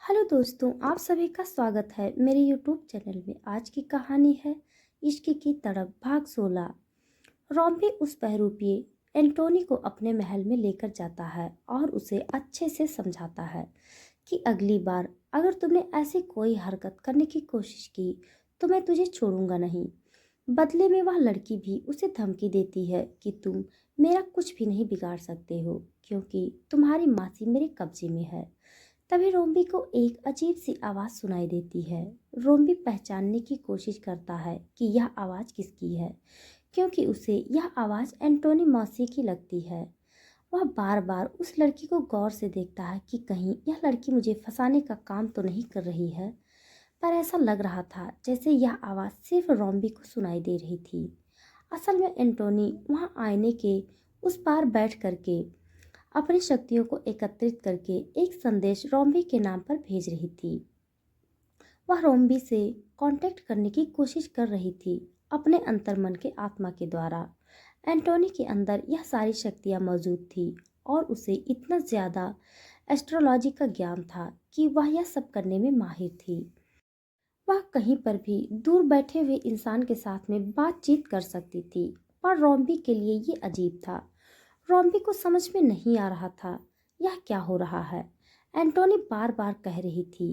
Hello दोस्तों, आप सभी का स्वागत है मेरे यूट्यूब चैनल में। आज की कहानी है इश्क की तड़प भाग 16। रॉम्बी उस बहरूपी एंटोनी को अपने महल में लेकर जाता है और उसे अच्छे से समझाता है कि अगली बार अगर तुमने ऐसी कोई हरकत करने की कोशिश की तो मैं तुझे छोड़ूंगा नहीं। बदले में वह लड़की भी उसे धमकी देती है कि तुम मेरा कुछ भी नहीं बिगाड़ सकते हो क्योंकि तुम्हारी मासी मेरे कब्जे में है। तभी रोम्बी को एक अजीब सी आवाज़ सुनाई देती है। रोम्बी पहचानने की कोशिश करता है कि यह आवाज़ किसकी है, क्योंकि उसे यह आवाज़ एंटोनी मौसी की लगती है। वह बार बार उस लड़की को गौर से देखता है कि कहीं यह लड़की मुझे फंसाने का काम तो नहीं कर रही है, पर ऐसा लग रहा था जैसे यह आवाज़ सिर्फ रोम्बी को सुनाई दे रही थी। असल में एंटोनी वहाँ आईने के उस पार बैठ करके अपनी शक्तियों को एकत्रित करके एक संदेश रोम्बी के नाम पर भेज रही थी। वह रोम्बी से कांटेक्ट करने की कोशिश कर रही थी अपने अंतर्मन के आत्मा के द्वारा। एंटोनी के अंदर यह सारी शक्तियां मौजूद थी और उसे इतना ज़्यादा एस्ट्रोलॉजी का ज्ञान था कि वह यह सब करने में माहिर थी। वह कहीं पर भी दूर बैठे हुए इंसान के साथ में बातचीत कर सकती थी, पर रोम्बी के लिए ये अजीब था। रोम्बी को समझ में नहीं आ रहा था यह क्या हो रहा है। एंटोनी बार बार कह रही थी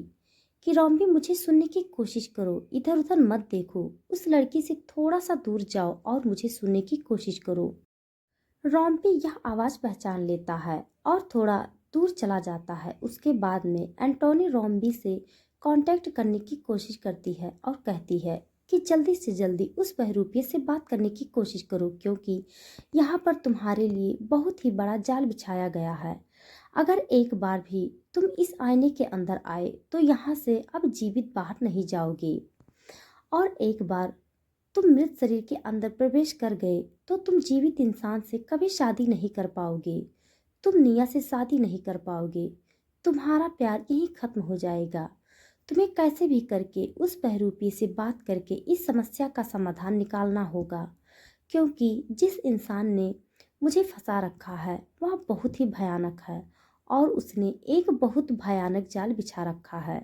कि रोम्बी मुझे सुनने की कोशिश करो, इधर उधर मत देखो, उस लड़की से थोड़ा सा दूर जाओ और मुझे सुनने की कोशिश करो। रोम्बी यह आवाज़ पहचान लेता है और थोड़ा दूर चला जाता है। उसके बाद में एंटोनी रोम्बी से कांटेक्ट करने की कोशिश करती है और कहती है कि जल्दी से जल्दी उस बहरूपिये से बात करने की कोशिश करो, क्योंकि यहाँ पर तुम्हारे लिए बहुत ही बड़ा जाल बिछाया गया है। अगर एक बार भी तुम इस आईने के अंदर आए तो यहाँ से अब जीवित बाहर नहीं जाओगे, और एक बार तुम मृत शरीर के अंदर प्रवेश कर गए तो तुम जीवित इंसान से कभी शादी नहीं कर पाओगे। तुम निया से शादी नहीं कर पाओगे। तुम्हारा प्यार यहीं खत्म हो जाएगा। तुम्हें कैसे भी करके उस बहरूपी से बात करके इस समस्या का समाधान निकालना होगा, क्योंकि जिस इंसान ने मुझे फंसा रखा है वह बहुत ही भयानक है और उसने एक बहुत भयानक जाल बिछा रखा है,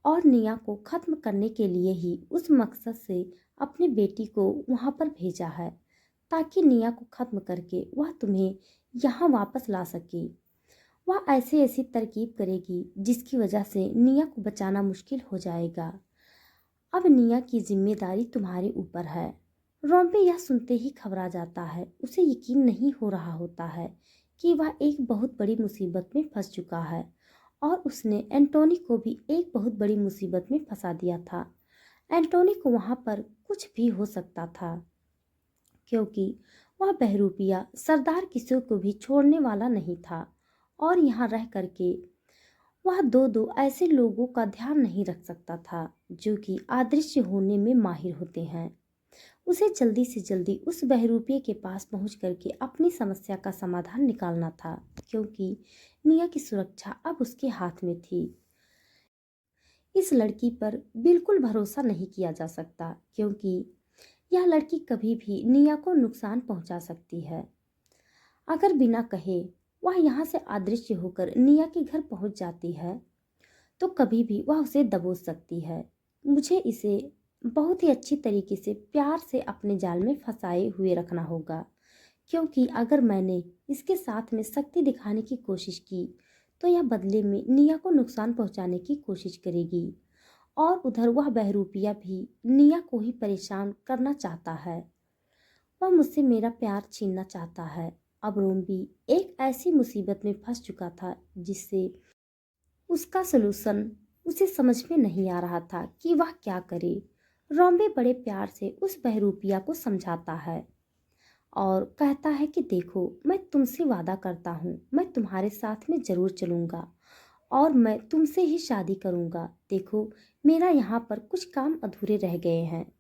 और निया को खत्म करने के लिए ही उस मकसद से अपनी बेटी को वहां पर भेजा है, ताकि निया को खत्म करके वह तुम्हें यहाँ वापस ला सके। वह ऐसी ऐसी तरकीब करेगी जिसकी वजह से निया को बचाना मुश्किल हो जाएगा। अब निया की जिम्मेदारी तुम्हारे ऊपर है। रोम्बे यह सुनते ही घबरा जाता है। उसे यकीन नहीं हो रहा होता है कि वह एक बहुत बड़ी मुसीबत में फंस चुका है, और उसने एंटोनी को भी एक बहुत बड़ी मुसीबत में फंसा दिया था। एंटोनी को वहां पर कुछ भी हो सकता था, क्योंकि वह बहरूपिया सरदार किसी को भी छोड़ने वाला नहीं था, और यहाँ रह करके वह दो दो ऐसे लोगों का ध्यान नहीं रख सकता था जो कि अदृश्य होने में माहिर होते हैं। उसे जल्दी से जल्दी उस बहरूपिये के पास पहुंच करके अपनी समस्या का समाधान निकालना था, क्योंकि निया की सुरक्षा अब उसके हाथ में थी। इस लड़की पर बिल्कुल भरोसा नहीं किया जा सकता, क्योंकि यह लड़की कभी भी निया को नुकसान पहुंचा सकती है। अगर बिना कहे वह यहाँ से अदृश्य होकर निया के घर पहुंच जाती है तो कभी भी वह उसे दबोच सकती है। मुझे इसे बहुत ही अच्छी तरीके से प्यार से अपने जाल में फंसाए हुए रखना होगा, क्योंकि अगर मैंने इसके साथ में शक्ति दिखाने की कोशिश की तो यह बदले में निया को नुकसान पहुंचाने की कोशिश करेगी, और उधर वह बहरूपिया भी निया को ही परेशान करना चाहता है। वह मुझसे मेरा प्यार छीनना चाहता है। अब रोम्बी एक ऐसी मुसीबत में फंस चुका था जिससे उसका सलूशन उसे समझ में नहीं आ रहा था कि वह क्या करे। रोम्बे बड़े प्यार से उस बहरूपिया को समझाता है और कहता है कि देखो, मैं तुमसे वादा करता हूँ, मैं तुम्हारे साथ में जरूर चलूंगा और मैं तुमसे ही शादी करूंगा। देखो, मेरा यहाँ पर कुछ काम अधूरे रह गए हैं,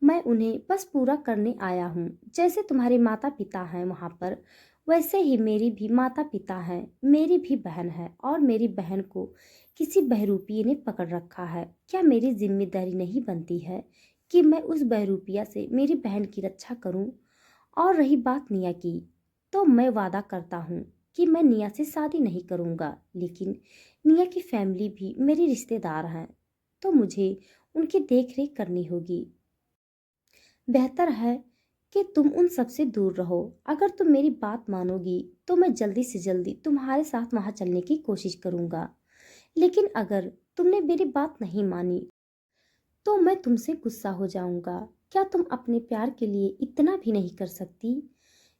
मैं उन्हें बस पूरा करने आया हूँ। जैसे तुम्हारे माता पिता हैं वहाँ पर, वैसे ही मेरी भी माता पिता हैं, मेरी भी बहन है, और मेरी बहन को किसी बहरूपिये ने पकड़ रखा है। क्या मेरी जिम्मेदारी नहीं बनती है कि मैं उस बहरूपिया से मेरी बहन की रक्षा करूं? और रही बात निया की, तो मैं वादा करता हूँ कि मैं निया से शादी नहीं करूँगा, लेकिन निया की फैमिली भी मेरी रिश्तेदार हैं, तो मुझे उनकी देख-रेख करनी होगी। बेहतर है कि तुम उन सब से दूर रहो। अगर तुम मेरी बात मानोगी, तो मैं जल्दी से जल्दी तुम्हारे साथ वहाँ चलने की कोशिश करूँगा। लेकिन अगर तुमने मेरी बात नहीं मानी, तो मैं तुमसे गुस्सा हो जाऊँगा। क्या तुम अपने प्यार के लिए इतना भी नहीं कर सकती?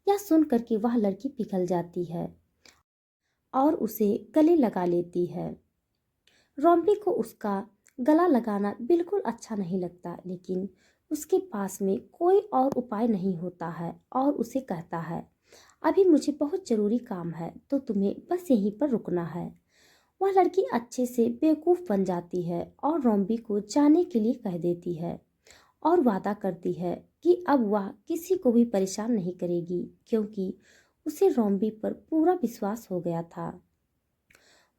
यह सुनकर के वह लड़की पिघल जाती है और उसे गले लगा लेती है। रोम्बी को उसका गला लगाना बिल्कुल अच्छा नहीं लगता, लेकिन उसके पास में कोई और उपाय नहीं होता है और उसे कहता है, अभी मुझे बहुत ज़रूरी काम है, तो तुम्हें बस यहीं पर रुकना है। वह लड़की अच्छे से बेवकूफ़ बन जाती है और रोम्बी को जाने के लिए कह देती है और वादा करती है कि अब वह किसी को भी परेशान नहीं करेगी, क्योंकि उसे रोम्बी पर पूरा विश्वास हो गया था।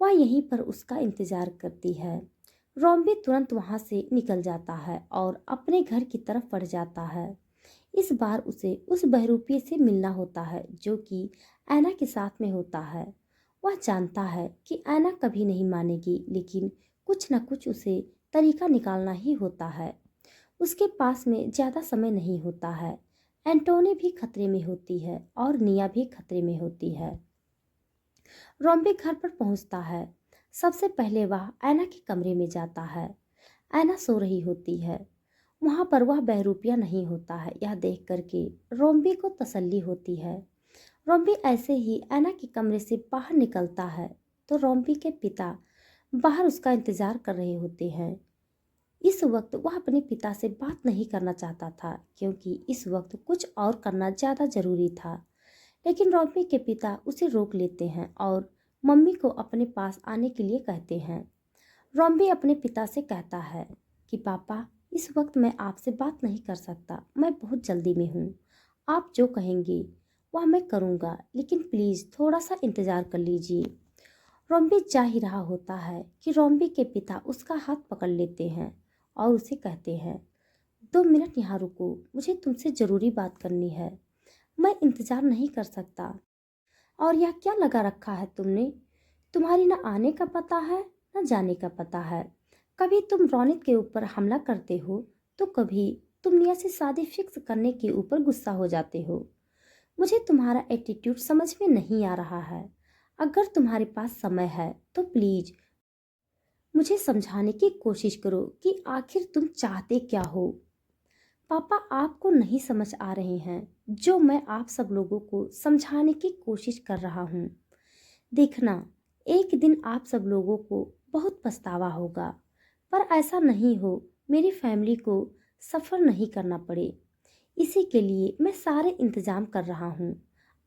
वह यहीं पर उसका इंतजार करती है। रोम्बी तुरंत वहां से निकल जाता है और अपने घर की तरफ बढ़ जाता है। इस बार उसे उस बहरूपी से मिलना होता है जो कि ऐना के साथ में होता है। वह जानता है कि ऐना कभी नहीं मानेगी, लेकिन कुछ न कुछ उसे तरीका निकालना ही होता है। उसके पास में ज़्यादा समय नहीं होता है। एंटोनी भी खतरे में होती है और निया भी खतरे में होती है। रोम्बी घर पर पहुंचता है। सबसे पहले वह ऐना के कमरे में जाता है। ऐना सो रही होती है। वहां पर वह बहरूपिया नहीं होता है। यह देख करके रोम्बी को तसल्ली होती है। रोम्बी ऐसे ही ऐना के कमरे से बाहर निकलता है तो रोम्बी के पिता बाहर उसका इंतजार कर रहे होते हैं। इस वक्त वह अपने पिता से बात नहीं करना चाहता था, क्योंकि इस वक्त कुछ और करना ज़्यादा ज़रूरी था। लेकिन रॉबी के पिता उसे रोक लेते हैं और मम्मी को अपने पास आने के लिए कहते हैं। रॉम्बी अपने पिता से कहता है कि पापा, इस वक्त मैं आपसे बात नहीं कर सकता, मैं बहुत जल्दी में हूँ। आप जो कहेंगे वह मैं करूँगा, लेकिन प्लीज़ थोड़ा सा इंतज़ार कर लीजिए। रॉम्बी जा ही रहा होता है कि रॉम्बी के पिता उसका हाथ पकड़ लेते हैं और उसे कहते हैं, 2 मिनट यहाँ रुको, मुझे तुमसे ज़रूरी बात करनी है, मैं इंतज़ार नहीं कर सकता। और यह क्या लगा रखा है तुमने? तुम्हारी न आने का पता है न जाने का पता है। कभी तुम रौनिक के ऊपर हमला करते हो, तो कभी तुम निया से शादी फिक्स करने के ऊपर गुस्सा हो जाते हो। मुझे तुम्हारा एटीट्यूड समझ में नहीं आ रहा है। अगर तुम्हारे पास समय है तो प्लीज मुझे समझाने की कोशिश करो कि आखिर तुम चाहते क्या हो। पापा, आपको नहीं समझ आ रहे हैं जो मैं आप सब लोगों को समझाने की कोशिश कर रहा हूँ। देखना, एक दिन आप सब लोगों को बहुत पछतावा होगा, पर ऐसा नहीं हो मेरी फैमिली को सफ़र नहीं करना पड़े। इसी के लिए मैं सारे इंतज़ाम कर रहा हूँ।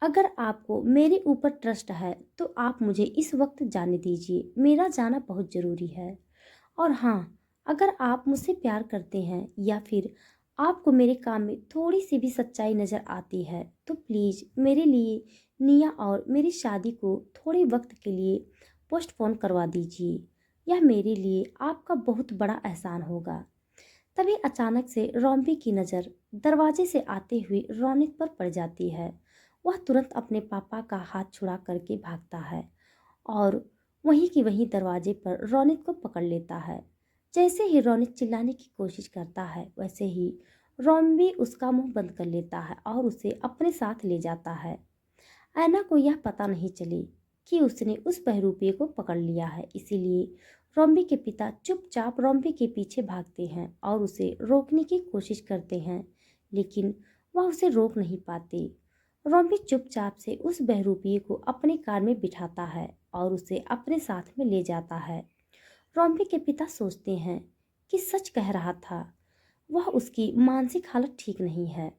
अगर आपको मेरे ऊपर ट्रस्ट है तो आप मुझे इस वक्त जाने दीजिए, मेरा जाना बहुत ज़रूरी है। और हाँ, अगर आप मुझसे प्यार करते हैं या फिर आपको मेरे काम में थोड़ी सी भी सच्चाई नज़र आती है, तो प्लीज़ मेरे लिए निया और मेरी शादी को थोड़े वक्त के लिए पोस्टपोन करवा दीजिए। यह मेरे लिए आपका बहुत बड़ा एहसान होगा। तभी अचानक से रोम्बी की नज़र दरवाजे से आते हुए रौनिक पर पड़ जाती है। वह तुरंत अपने पापा का हाथ छुड़ा करके भागता है और वहीं की वहीं दरवाजे पर रौनिक को पकड़ लेता है। जैसे ही रौनिक चिल्लाने की कोशिश करता है, वैसे ही रोम्बी उसका मुंह बंद कर लेता है और उसे अपने साथ ले जाता है। ऐना को यह पता नहीं चले कि उसने उस बहरूपे को पकड़ लिया है, इसीलिए रोम्बी के पिता चुपचाप रोम्बी के पीछे भागते हैं और उसे रोकने की कोशिश करते हैं, लेकिन वह उसे रोक नहीं पाते। रोम्बी चुपचाप से उस बहरूपी को अपनी कार में बिठाता है और उसे अपने साथ में ले जाता है। रोम्बी के पिता सोचते हैं कि सच कह रहा था, वह उसकी मानसिक हालत ठीक नहीं है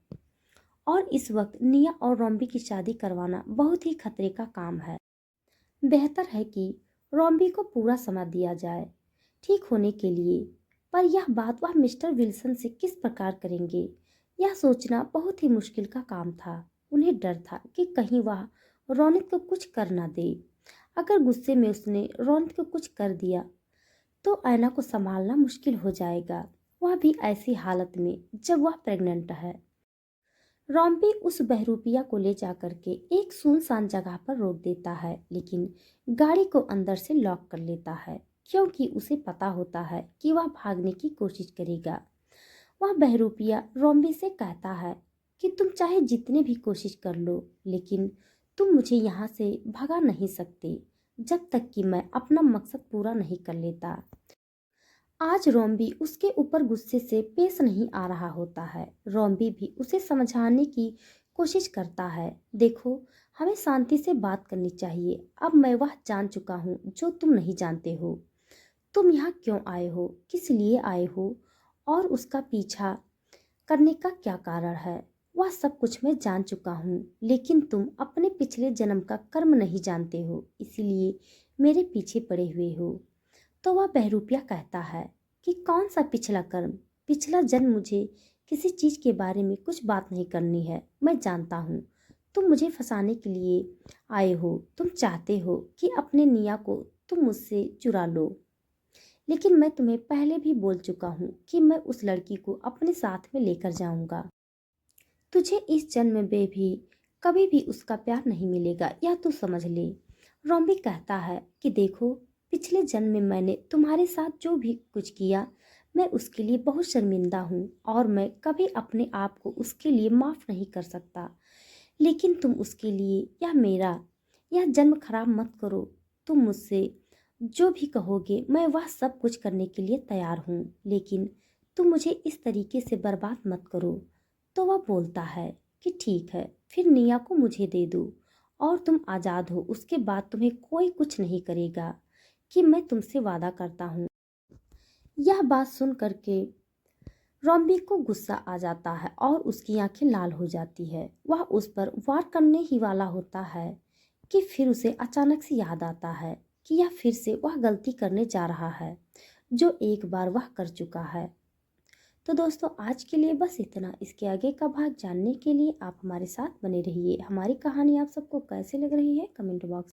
और इस वक्त निया और रोम्बी की शादी करवाना बहुत ही खतरे का काम है। बेहतर है कि रोम्बी को पूरा समय दिया जाए ठीक होने के लिए, पर यह बात वह मिस्टर विल्सन से किस प्रकार करेंगे, यह सोचना बहुत ही मुश्किल का काम था। उन्हें डर था कि कहीं वह रौनिक को कुछ कर ना दे। अगर गुस्से में उसने रौनिक को कुछ कर दिया तो ऐना को संभालना मुश्किल हो जाएगा, वह भी ऐसी हालत में जब वह प्रेग्नेंट है। रॉम्बी उस बहरूपिया को ले जाकर के एक सुनसान जगह पर रोक देता है, लेकिन गाड़ी को अंदर से लॉक कर लेता है क्योंकि उसे पता होता है कि वह भागने की कोशिश करेगा। वह बहरूपिया रॉम्बी से कहता है कि तुम चाहे जितने भी कोशिश कर लो, लेकिन तुम मुझे यहाँ से भगा नहीं सकते जब तक कि मैं अपना मकसद पूरा नहीं कर लेता। आज रॉम्बी उसके ऊपर गुस्से से पेश नहीं आ रहा होता है। रॉम्बी भी उसे समझाने की कोशिश करता है, देखो हमें शांति से बात करनी चाहिए। अब मैं वह जान चुका हूँ जो तुम नहीं जानते हो। तुम यहाँ क्यों आए हो, किस लिए आए हो और उसका पीछा करने का क्या कारण है, वह सब कुछ मैं जान चुका हूँ। लेकिन तुम अपने पिछले जन्म का कर्म नहीं जानते हो, इसीलिए मेरे पीछे पड़े हुए हो। तो वह बहरूपिया कहता है कि कौन सा पिछला कर्म, पिछला जन्म, मुझे किसी चीज के बारे में कुछ बात नहीं करनी है। मैं जानता हूँ तुम मुझे फंसाने के लिए आए हो। तुम चाहते हो कि अपने निया को तुम मुझसे चुरा लो, लेकिन मैं तुम्हें पहले भी बोल चुका हूँ कि मैं उस लड़की को अपने साथ में लेकर जाऊंगा। तुझे इस जन्म में भी कभी भी उसका प्यार नहीं मिलेगा, यह तू समझ ले। रॉम्बी कहता है कि देखो, पिछले जन्म में मैंने तुम्हारे साथ जो भी कुछ किया, मैं उसके लिए बहुत शर्मिंदा हूँ और मैं कभी अपने आप को उसके लिए माफ़ नहीं कर सकता। लेकिन तुम उसके लिए यह जन्म खराब मत करो। तुम मुझसे जो भी कहोगे मैं वह सब कुछ करने के लिए तैयार हूँ, लेकिन तुम मुझे इस तरीके से बर्बाद मत करो। तो वह बोलता है कि ठीक है, फिर निया को मुझे दे दो और तुम आज़ाद हो। उसके बाद तुम्हें कोई कुछ नहीं करेगा, कि मैं तुमसे वादा करता हूँ। यह बात सुन करके रॉम्बी को गुस्सा आ जाता है और उसकी आंखें लाल हो जाती है। वह उस पर वार करने ही वाला होता है कि फिर उसे अचानक से याद आता है कि यह फिर से वह गलती करने जा रहा है जो एक बार वह कर चुका है। तो दोस्तों, आज के लिए बस इतना। इसके आगे का भाग जानने के लिए आप हमारे साथ बने रहिए। हमारी कहानी आप सबको कैसे लग रही है, कमेंट बॉक्स